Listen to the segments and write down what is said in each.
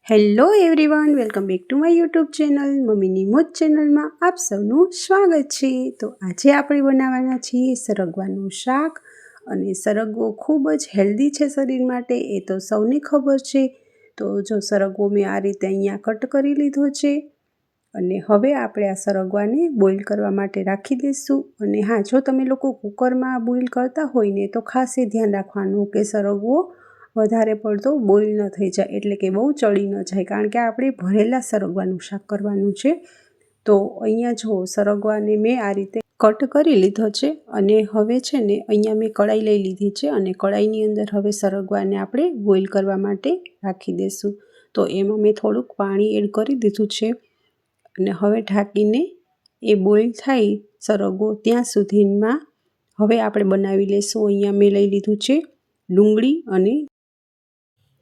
Hello everyone, welcome back to my YouTube channel મમ્મીની મોજ ચેનલમાં આપ સૌનું સ્વાગત છે। તો આજે આપણે બનાવવાના છીએ સરગવાનું શાક। અને સરગવો ખૂબ જ હેલ્ધી છે શરીર માટે, એ તો સૌને ખબર છે। તો જો સરગવો મેં આ રીતે અહીંયા કટ કરી લીધો છે અને હવે આપણે આ સરગવાને બોઇલ કરવા માટે રાખી દઈશું। અને હા, જો તમે લોકો કુકરમાં બોઇલ કરતા હોય ને તો ખાસ એ ધ્યાન રાખવાનું કે સરગવો વધારે પડતો બોઇલ ન થઈ જાય, એટલે કે બહુ ચડી ન જાય, કારણ કે આપણે ભરેલા સરગવાનું શાક કરવાનું છે। તો અહીંયા જો સરગવાને મેં આ રીતે કટ કરી લીધો છે અને હવે છે ને અહીંયા મેં કડાઈ લઈ લીધી છે અને કડાઈની અંદર હવે સરગવાને આપણે બોઇલ કરવા માટે રાખી દઈશું। તો એમાં મેં થોડુંક પાણી એડ કરી દીધું છે અને હવે ઢાંકીને એ બોઇલ થાય સરગવો ત્યાં સુધીમાં હવે આપણે બનાવી લઈશું। અહીંયા મેં લઈ લીધું છે ડુંગળી અને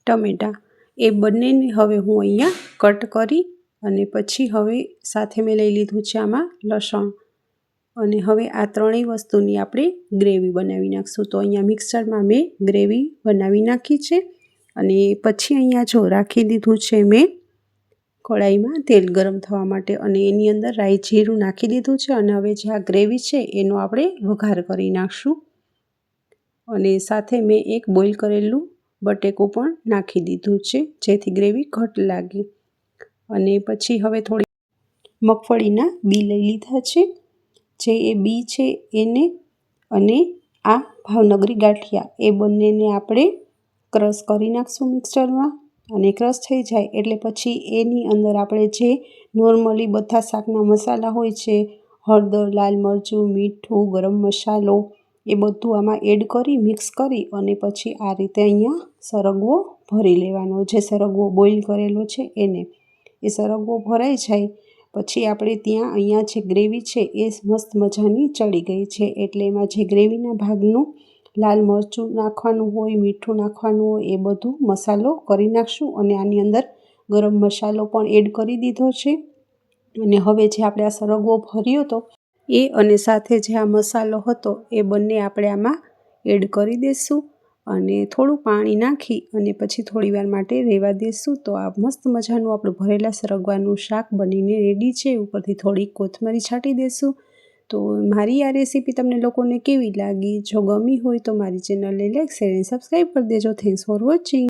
ટમેટાં, એ બંનેને હવે હું અહીંયા કટ કરી અને પછી હવે સાથે મેં લઈ લીધું છે આમાં લસણ, અને હવે આ ત્રણેય વસ્તુની આપણે ગ્રેવી બનાવી નાખશું। તો અહીંયા મિક્સરમાં મેં ગ્રેવી બનાવી નાખી છે અને પછી અહીંયા જો રાખી દીધું છે મેં કડાઈમાં તેલ ગરમ થવા માટે અને એની અંદર રાઈ જીરું નાખી દીધું છે અને હવે જે આ ગ્રેવી છે એનો આપણે વઘાર કરી નાખશું। અને સાથે મેં એક બોઇલ કરેલું બટેકું પણ નાખી દીધું છે જેથી ગ્રેવી ઘટ લાગે। અને પછી હવે થોડી મગફળીના બી લઈ લીધા છે, જે એ બી છે એને અને આ ભાવનગરી ગાંઠિયા એ બંનેને આપણે ક્રશ કરી નાખશું મિક્સરમાં। અને ક્રશ થઈ જાય એટલે પછી એની અંદર આપણે જે નોર્મલી બધા શાકના મસાલા હોય છે, હળદર, લાલ મરચું, મીઠું, ગરમ મસાલો, એ બધું આમાં એડ કરી મિક્સ કરી અને પછી આ રીતે અહીંયા સરગવો ભરી લેવાનો, જે સરગવો બોઇલ કરેલો છે એને। એ સરગવો ભરાઈ જાય પછી આપણે ત્યાં અહીંયા જે ગ્રેવી છે એ મસ્ત મજાની ચડી ગઈ છે, એટલે એમાં જે ગ્રેવીના ભાગનું લાલ મરચું નાખવાનું હોય, મીઠું નાખવાનું હોય, એ બધું મસાલો કરી નાખશું। અને આની અંદર ગરમ મસાલો પણ એડ કરી દીધો છે અને હવે જે આપણે આ સરગવો ભર્યો હતો એ અને સાથે જે આ મસાલો હતો એ બંને આપણે આમાં એડ કરી દઈશું અને થોડું પાણી નાખી અને પછી થોડી વાર માટે રહેવા દઈશું। તો આ મસ્ત મજાનું આપણું ભરેલા સરગવાનું શાક બનીને રેડી છે। ઉપરથી થોડી કોથમરી છાંટી દઈશું। તો મારી આ રેસીપી તમને લોકોને કેવી લાગી? જો ગમી હોય તો મારી ચેનલને લાઈક, શેર અને સબસ્ક્રાઈબ કરી દેજો। Thanks for watching.